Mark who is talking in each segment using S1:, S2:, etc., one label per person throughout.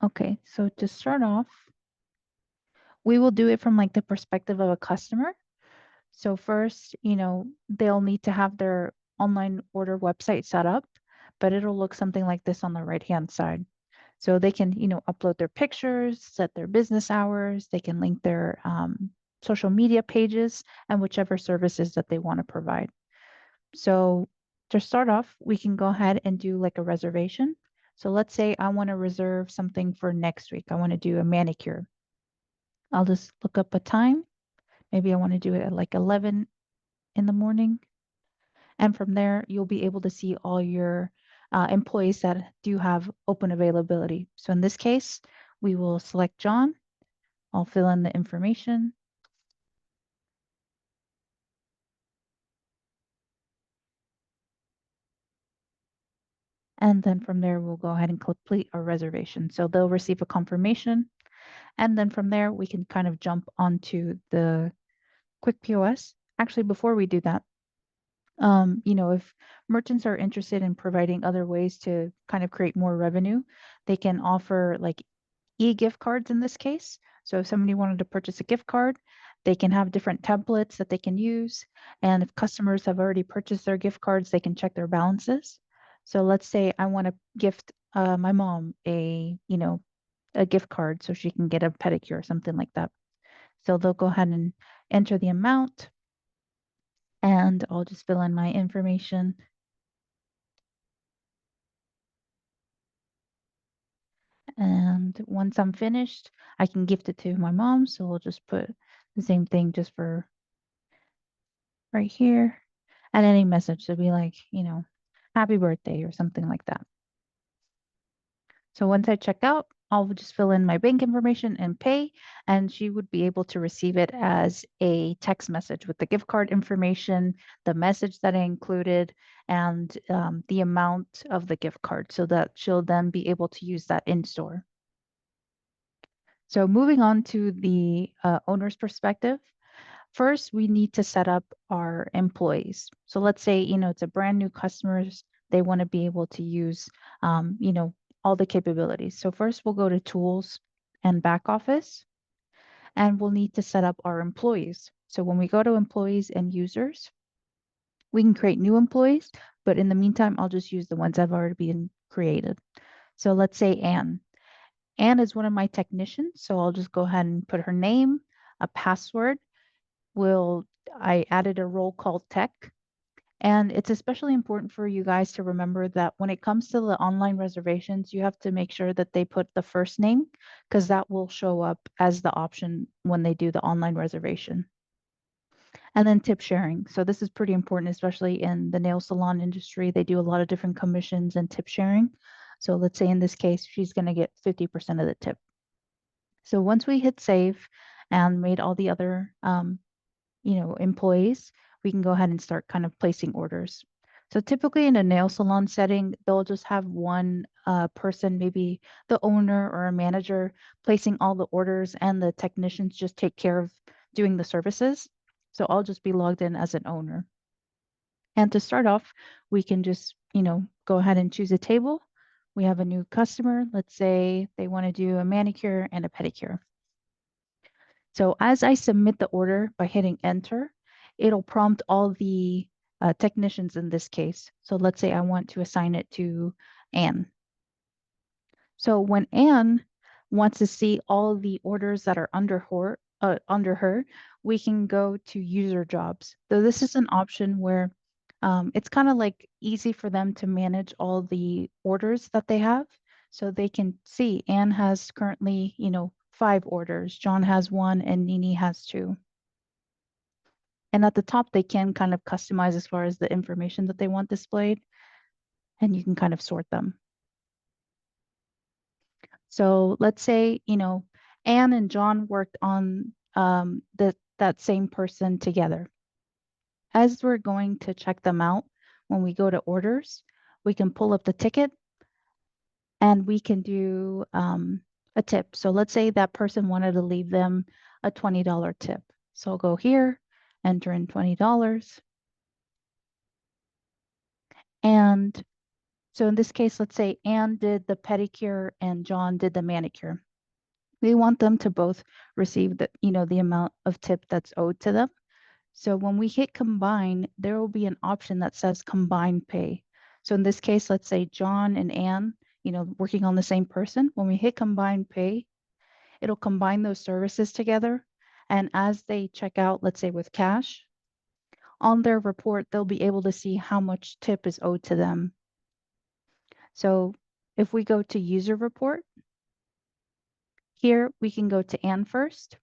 S1: Okay, so to start off, we will do it from like the perspective of a customer. So first, they'll need to have their online order website set up, but it'll look something like this on the right-hand side. So they can, upload their pictures, set their business hours, they can link their social media pages and whichever services that they want to provide. So to start off, we can go ahead and do like a reservation. So let's say I want to reserve something for next week. I want to do a manicure. I'll just look up a time. Maybe I want to do it at like 11 in the morning. And from there, you'll be able to see all your employees that do have open availability. So in this case, we will select John. I'll fill in the information. And then from there, we'll go ahead and complete our reservation. So they'll receive a confirmation. And then from there, we can kind of jump onto the KwickPOS. Actually, before we do that, if merchants are interested in providing other ways to kind of create more revenue, they can offer like e-gift cards in this case. So if somebody wanted to purchase a gift card, they can have different templates that they can use. And if customers have already purchased their gift cards, they can check their balances. So let's say I want to gift my mom a gift card so she can get a pedicure or something like that. So they'll go ahead and enter the amount, and I'll just fill in my information. And once I'm finished, I can gift it to my mom. So we'll just put the same thing just for right here. And any message to be like, happy birthday or something like that. So once I check out, I'll just fill in my bank information and pay, and she would be able to receive it as a text message with the gift card information, the message that I included, and the amount of the gift card so that she'll then be able to use that in store. So moving on to the owner's perspective, first we need to set up our employees. So let's say, it's a brand new customers, they want to be able to use, all the capabilities. So first we'll go to tools and back office, and we'll need to set up our employees. So when we go to employees and users, we can create new employees, but in the meantime, I'll just use the ones that have already been created. So let's say Anne. Anne is one of my technicians, so I'll just go ahead and put her name, a password. I added a role called tech. And it's especially important for you guys to remember that when it comes to the online reservations, you have to make sure that they put the first name because that will show up as the option when they do the online reservation. And then tip sharing. So this is pretty important, especially in the nail salon industry. They do a lot of different commissions and tip sharing. So let's say in this case, she's going to get 50% of the tip. So once we hit save and made all the other, employees, we can go ahead and start kind of placing orders. So typically in a nail salon setting, they'll just have one person, maybe the owner or a manager, placing all the orders, and the technicians just take care of doing the services. So I'll just be logged in as an owner. And to start off, we can just, go ahead and choose a table. We have a new customer. Let's say they want to do a manicure and a pedicure. So as I submit the order by hitting enter, it'll prompt all the technicians in this case. So let's say I want to assign it to Anne. So when Anne wants to see all the orders that are under her, we can go to user jobs. So this is an option where it's kind of like easy for them to manage all the orders that they have. So they can see Anne has currently, 5 orders, John has 1, and Nini has 2. And at the top, they can kind of customize as far as the information that they want displayed, and you can kind of sort them. So let's say, Anne and John worked on that same person together. As we're going to check them out, when we go to orders, we can pull up the ticket and we can do a tip. So let's say that person wanted to leave them a $20 tip. So I'll go here, enter in $20. And So in this case, let's say Anne did the pedicure and John did the manicure. We want them to both receive the amount of tip that's owed to them. So when we hit combine, there will be an option that says combine pay. So in this case, let's say John and Anne, working on the same person. When we hit combine pay, it'll combine those services together. And as they check out, let's say with cash, on their report, they'll be able to see how much tip is owed to them. So if we go to user report, here we can go to Anne first.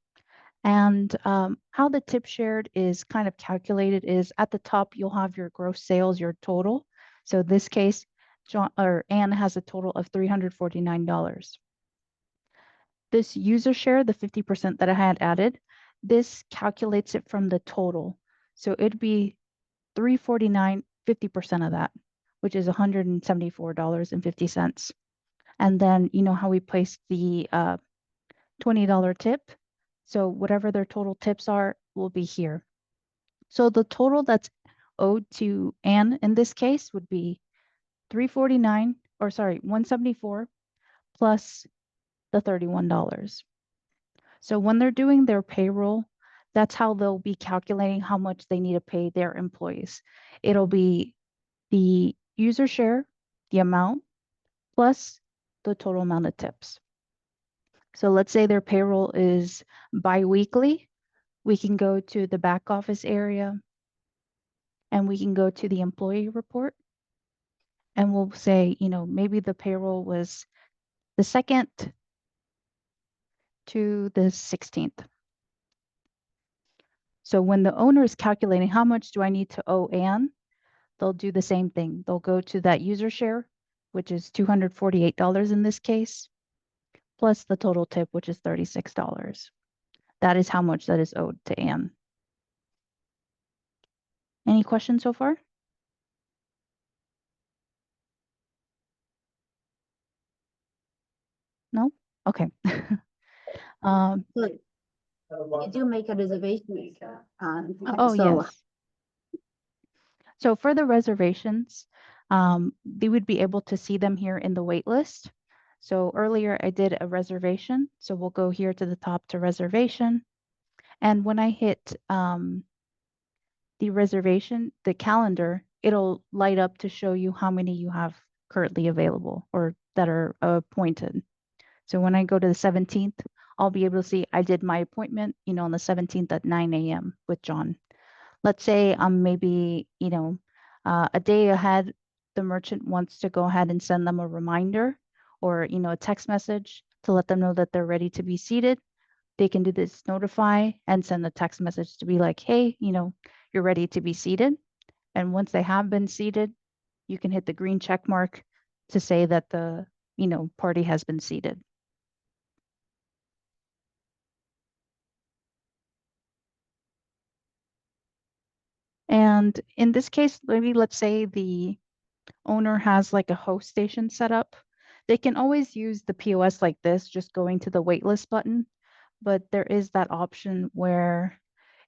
S1: And how the tip shared is kind of calculated is at the top, you'll have your gross sales, your total. So in this case, Anne has a total of $349. This user share, the 50% that I had added, this calculates it from the total. So it'd be $349, 50% of that, which is $174.50. And then you know how we placed the $20 tip? So whatever their total tips are will be here. So the total that's owed to Anne in this case would be 174 plus the $31. So when they're doing their payroll, that's how they'll be calculating how much they need to pay their employees. It'll be the user share, the amount, plus the total amount of tips. So let's say their payroll is biweekly. We can go to the back office area and we can go to the employee report and we'll say, maybe the payroll was the 2nd to the 16th. So when the owner is calculating how much do I need to owe Anne, they'll do the same thing. They'll go to that user share, which is $248 in this case, plus the total tip, which is $36. That is how much that is owed to Anne. Any questions so far? No? Okay.
S2: Good. You do make a reservation.
S1: Oh,
S2: So
S1: yes. So for the reservations, they would be able to see them here in the wait list. So earlier I did a reservation. So we'll go here to the top to reservation. And when I hit the reservation, the calendar, it'll light up to show you how many you have currently available or that are appointed. So when I go to the 17th, I'll be able to see I did my appointment, on the 17th at 9 a.m. with John. Let's say I'm maybe, a day ahead, the merchant wants to go ahead and send them a reminder or, a text message to let them know that they're ready to be seated. They can do this notify and send a text message to be like, hey, you're ready to be seated. And once they have been seated, you can hit the green check mark to say that the, party has been seated. And in this case, maybe let's say the owner has like a host station set up. They can always use the POS like this, just going to the waitlist button. But there is that option where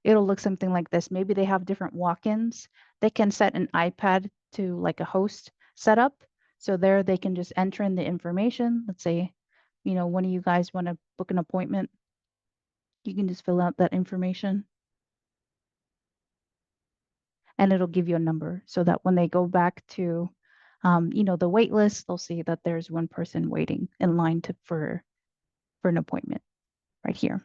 S1: it'll look something like this. Maybe they have different walk-ins. They can set an iPad to like a host setup. So there they can just enter in the information. Let's say, one of you guys want to book an appointment. You can just fill out that information and it'll give you a number so that when they go back to, the wait list, they'll see that there's one person waiting in line for an appointment right here.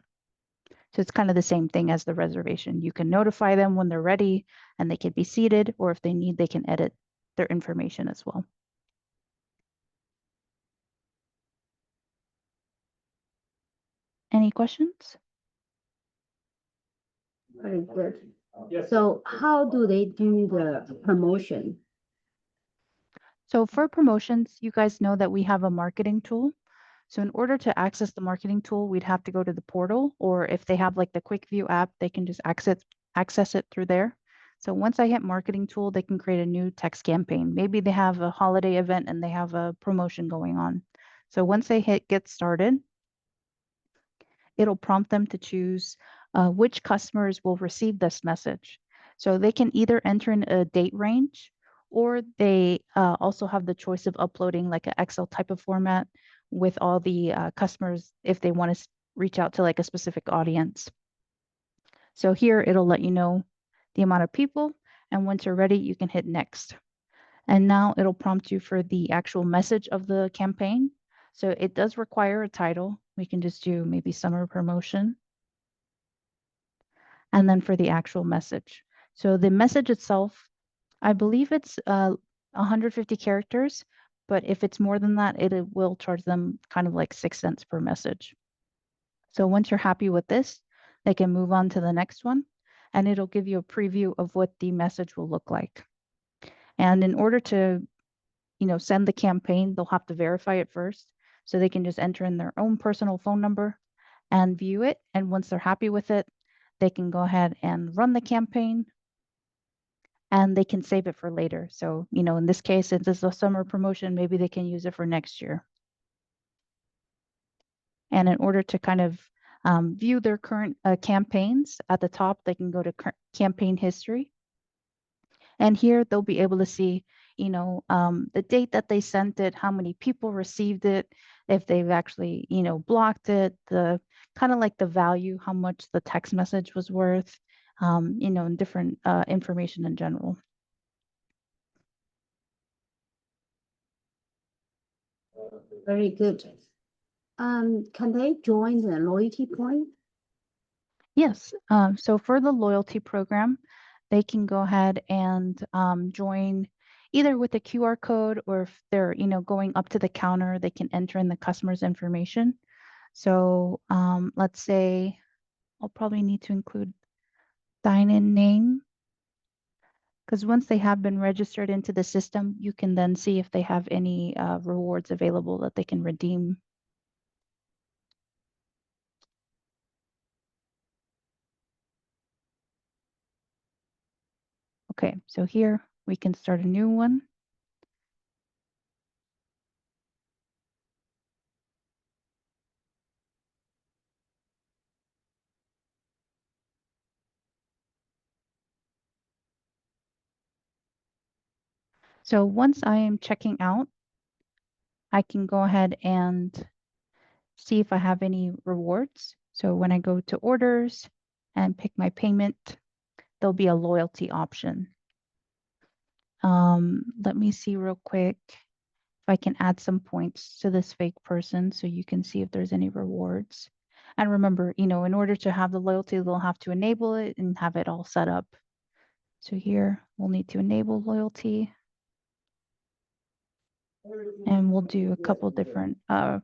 S1: So it's kind of the same thing as the reservation. You can notify them when they're ready and they can be seated, or if they need, they can edit their information as well. Any questions?
S2: very good. So how do they do the promotion?
S1: So for promotions, you guys know that we have a marketing tool. So in order to access the marketing tool, we'd have to go to the portal, or if they have like the Quick View app, they can just access it through there. So once I hit marketing tool, they can create a new text campaign. Maybe they have a holiday event and they have a promotion going on. So once they hit get started, it'll prompt them to choose which customers will receive this message. So they can either enter in a date range or they also have the choice of uploading like an Excel type of format with all the customers if they want to reach out to like a specific audience. So here it'll let you know the amount of people, and once you're ready, you can hit next. And now it'll prompt you for the actual message of the campaign. So it does require a title. We can just do maybe summer promotion. And then for the actual message. So the message itself, I believe it's 150 characters, but if it's more than that, it will charge them kind of like 6 cents per message. So once you're happy with this, they can move on to the next one, and it'll give you a preview of what the message will look like. And in order to, send the campaign, they'll have to verify it first. So they can just enter in their own personal phone number and view it. And once they're happy with it, they can go ahead and run the campaign, and they can save it for later. So, in this case, since it's a summer promotion, maybe they can use it for next year. And in order to kind of view their current campaigns, at the top, they can go to campaign history. And here they'll be able to see, the date that they sent it, how many people received it, if they've actually, blocked it, the kind of like the value, how much the text message was worth, and different information in general.
S2: Very good. Can they join the loyalty point?
S1: Yes. So for the loyalty program, they can go ahead and join either with a QR code, or if they're, going up to the counter, they can enter in the customer's information. So let's say I'll probably need to include dine-in name, because once they have been registered into the system, you can then see if they have any rewards available that they can redeem. Okay, so here we can start a new one. So once I am checking out, I can go ahead and see if I have any rewards. So when I go to orders and pick my payment, there'll be a loyalty option. Let me see real quick if I can add some points to this fake person so you can see if there's any rewards. And remember, in order to have the loyalty, they'll have to enable it and have it all set up. So here we'll need to enable loyalty. And we'll do a couple different and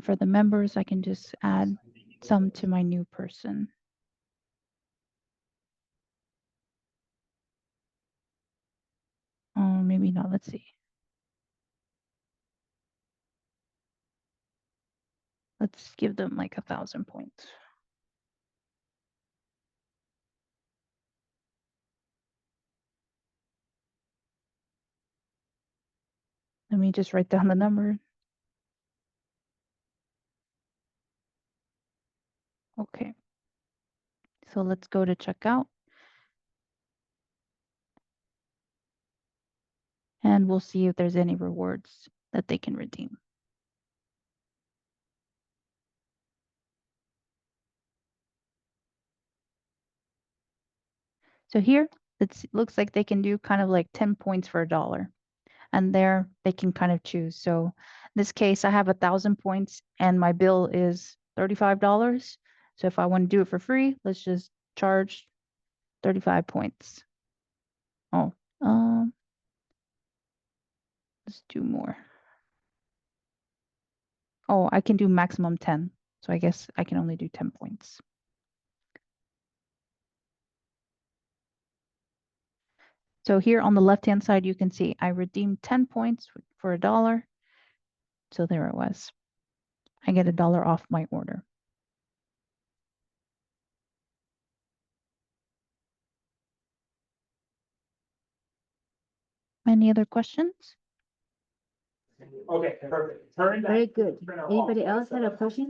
S1: for the members, I can just add some to my new person. Maybe not, let's see. Let's give them like 1,000 points. Let me just write down the number. Okay. So let's go to checkout. And we'll see if there's any rewards that they can redeem. So here, it looks like they can do kind of like 10 points for $1. And there they can kind of choose. So in this case, I have 1,000 points and my bill is $35. So if I want to do it for free, let's just charge 35 points. Oh, let's do more. Oh, I can do maximum 10. So I guess I can only do 10 points. So here on the left-hand side, you can see I redeemed 10 points for $1. So there it was. I get $1 off my order. Any other questions?
S3: Okay, perfect. Turn that.
S2: Very good. Anybody else had a question?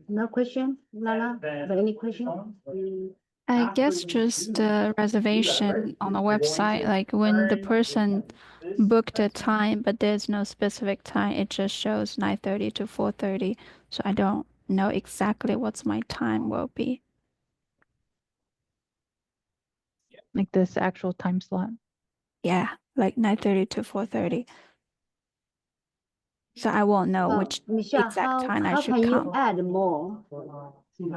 S2: No question, Lala? But any question?
S3: I guess just the reservation on the website, like when the person booked a time, but there's no specific time, it just shows 9:30 to 4:30. So I don't know exactly what's my time will be.
S1: Like this actual time slot.
S3: Yeah, like 9:30 to 4:30. So I won't know which
S2: Michelle,
S3: exact time I
S2: how
S3: should
S2: can you
S3: come.
S2: add more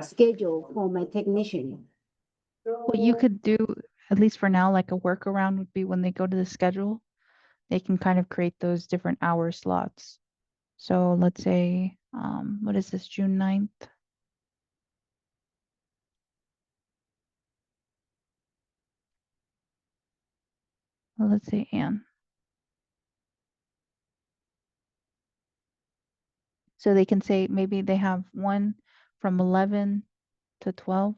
S2: schedule for my technician?
S1: What you could do, at least for now, like a workaround would be when they go to the schedule, they can kind of create those different hour slots. So let's say, what is this, June 9th? Well, let's say Anne. So they can say maybe they have one from 11 to 12.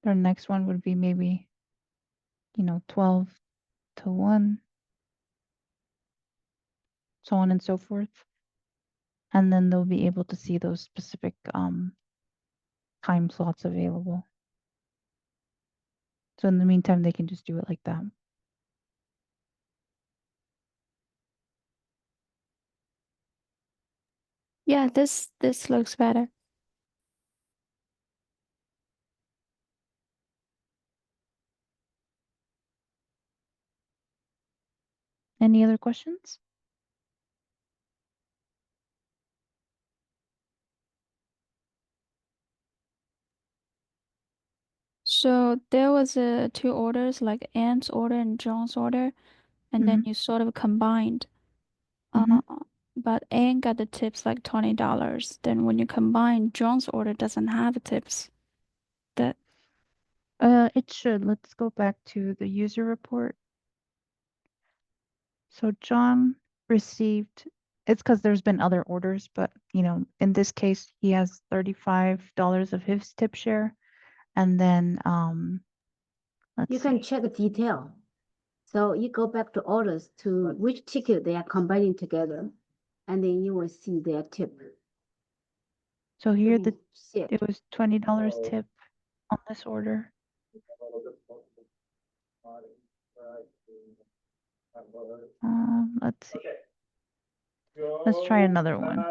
S1: Their next one would be maybe, 12 to 1, so on and so forth. And then they'll be able to see those specific time slots available. So in the meantime, they can just do it like that.
S3: Yeah, this looks better.
S1: Any other questions?
S3: So there was two orders, like Anne's order and John's order, and then
S1: Mhm.
S3: you sort of combined.
S1: Mhm.
S3: But Anne got the tips like $20. Then when you combine, John's order doesn't have tips. That
S1: It should. Let's go back to the user report. So John received, it's because there's been other orders, but in this case, he has $35 of his tip share. And then
S2: You
S1: let's
S2: can
S1: see.
S2: check the detail. So you go back to orders to which ticket they are combining together, and then you will see their tip.
S1: So here
S2: Shit.
S1: it was $20 tip on this order. Let's see. Let's try another one.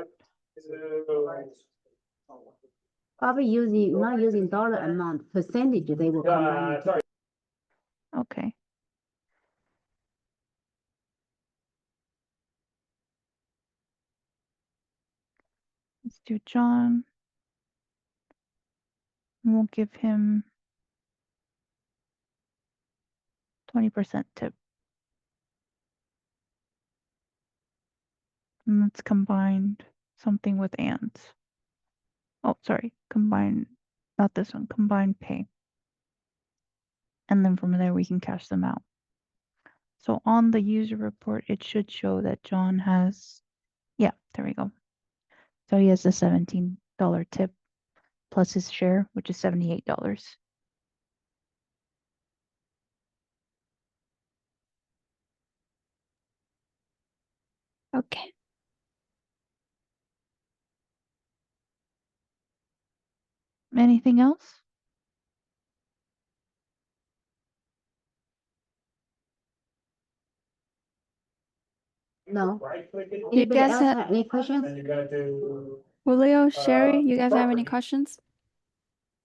S2: Probably not using dollar amount, percentage they will combine together.
S1: Okay. Let's do John. And we'll give him 20% tip. And let's combine something with Anne's. Oh, sorry. Combine, not this one. Combine pay. And then from there, we can cash them out. So on the user report, it should show that John has, yeah, there we go. So he has a $17 tip plus his share, which is $78.
S3: okay.
S1: Anything else?
S2: No.
S3: You
S2: Anybody
S3: guys
S2: else
S3: have
S2: have any questions?
S3: Julio, Sherry, you guys have any questions?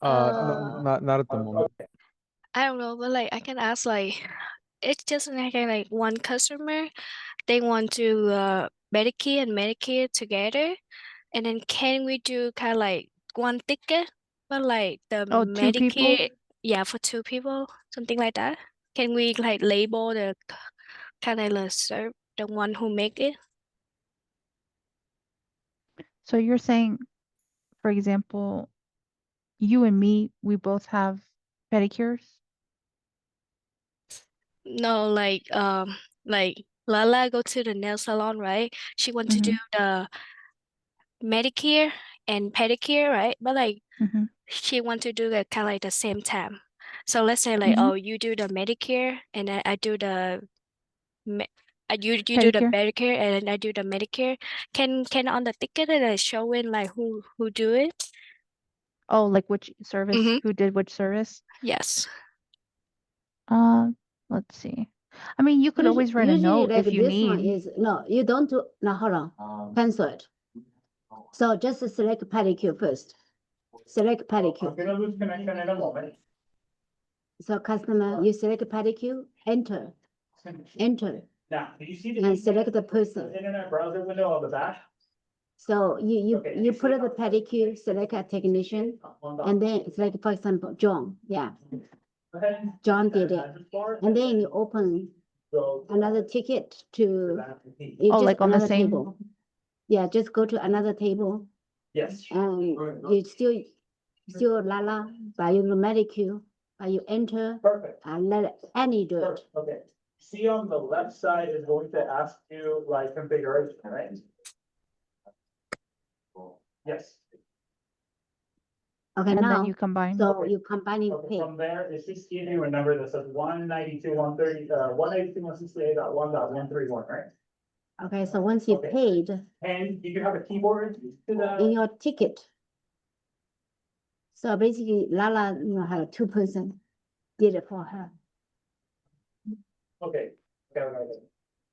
S4: No, not at the moment.
S5: I don't know, but like I can ask it's just like one customer, they want to Medicare and Medicare together, and then can we do kind of like one ticket, but like the
S1: Oh, two people?
S5: Medicare, yeah, for two people, something like that. Can we like label the kind of like serve the one who make it?
S1: So you're saying, for example, you and me, we both have pedicures?
S5: No, like Lala go to the nail salon, right? She want to do
S1: Mm-hmm.
S5: the Medicare and pedicure, right? But like
S1: Mm-hmm.
S5: she want to do that kind of like the same time. So let's say like,
S1: Mm-hmm.
S5: oh, you do the Medicare and then I do the me you do the
S1: Pedicure?
S5: pedicure and then I do the Medicare. Can on the ticket it showing like who do it?
S1: Oh, like which service?
S5: Mm-hmm.
S1: Who did which service?
S5: Yes.
S1: Let's see. I mean, you could always write a
S2: Usually
S1: note
S2: like
S1: if you
S2: this one
S1: need.
S2: is, no, you don't do, no, hold on, cancel it. So just select pedicure first. Select pedicure.
S6: lose connection in a moment.
S2: So customer, you select pedicure, enter, enter,
S6: Now, do you see the
S2: and select the person.
S6: internet browser window on the back?
S2: So
S6: Okay,
S2: you
S6: see
S2: put
S6: it?
S2: the pedicure, select a technician, and then it's like, for example, John, yeah,
S6: Go ahead.
S2: John did it.
S6: Address bar,
S2: And then you open
S6: go to
S2: another ticket to,
S6: that page.
S2: you
S1: Oh,
S2: just
S1: like on the
S2: another
S1: same-
S2: table. Yeah, just go to another table
S6: Yes.
S2: and you still Lala, by your Medicare, by you enter
S6: Perfect.
S2: and let Annie do it.
S6: Perfect. Okay. See on the left side is going to ask you like configuration, right? Yes.
S2: Okay,
S1: And then
S2: now,
S1: you combine.
S2: so
S6: Okay.
S2: you combining
S6: Okay,
S2: pay.
S6: from there, it's just give you a number that says 192.168.1.131, right?
S2: Okay, so once you
S6: Okay.
S2: paid
S6: And do you have a keyboard to
S2: in
S6: the?
S2: your ticket. So basically Lala, you know, had 2 person did it for her.
S6: Okay. Okay.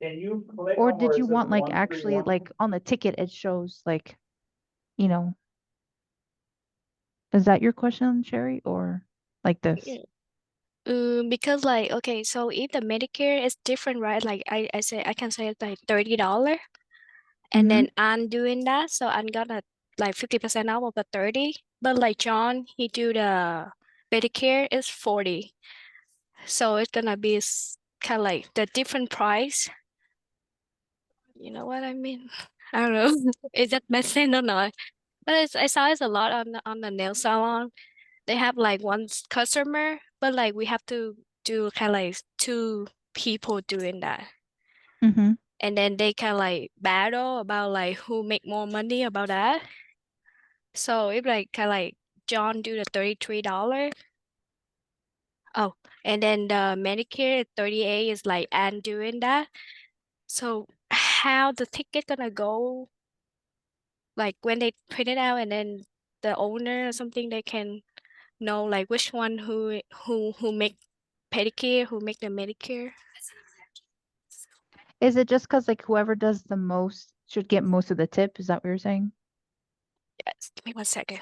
S6: Can you click
S1: Or
S6: on where
S1: did
S6: it
S1: you
S6: says
S1: want like actually
S6: 131?
S1: like on the ticket it shows like, you know, is that your question, Sherry, or like this?
S5: Yeah. Because like okay, so if the Medicare is different, right? Like I say I can say it's like $30, and then I'm doing that, so I'm gonna like 50% off of the 30. But like John, he do the Medicare is 40, so it's gonna be kind of like the different price. You know what I mean? I don't know. Is that make sense or not? But I saw it's a lot on the nail salon. They have like one customer, but like we have to do kind of like two people doing that.
S1: Mm-hmm.
S5: And then they kind of like battle about like who make more money about that. So it's like kind of like John do the $33. Oh, and then the Medicare 38 is like Anne doing that. So how the ticket gonna go? Like when they print it out and then the owner or something, they can know like which one who make pedicure, who make the Medicare.
S1: Is it just because like whoever does the most should get most of the tip? Is that what you're saying?
S5: Yes, give me 1 second.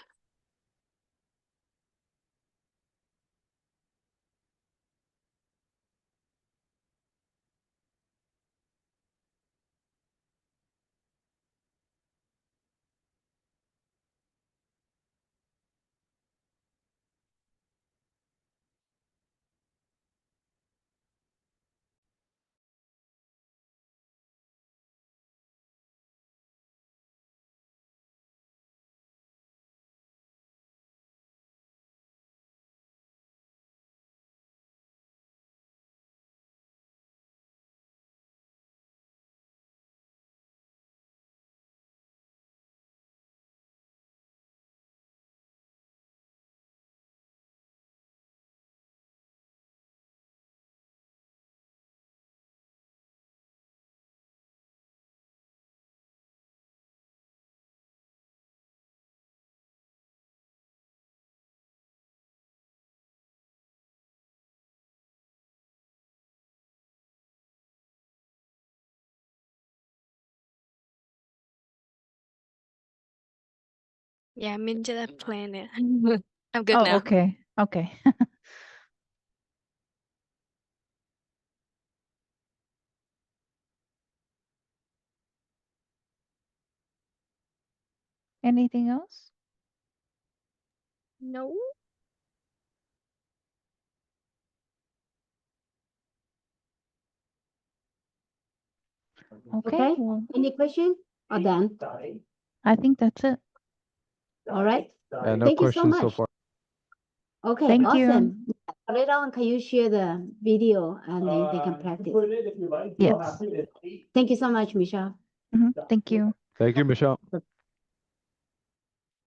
S5: Yeah, I'm into that planet. I'm good
S1: Oh,
S5: now.
S1: okay. Okay. Anything else?
S5: No.
S1: Okay.
S2: Okay.
S1: Well,
S2: Any question or done?
S1: I think that's it.
S2: All right.
S4: No
S2: Thank you so
S4: questions so
S2: much.
S4: far.
S2: Okay,
S1: Thank you.
S2: awesome. Later on, can you share the video and then they can practice?
S1: Yes.
S2: Thank you so much, Michelle.
S1: Thank you.
S4: Thank you, Michelle.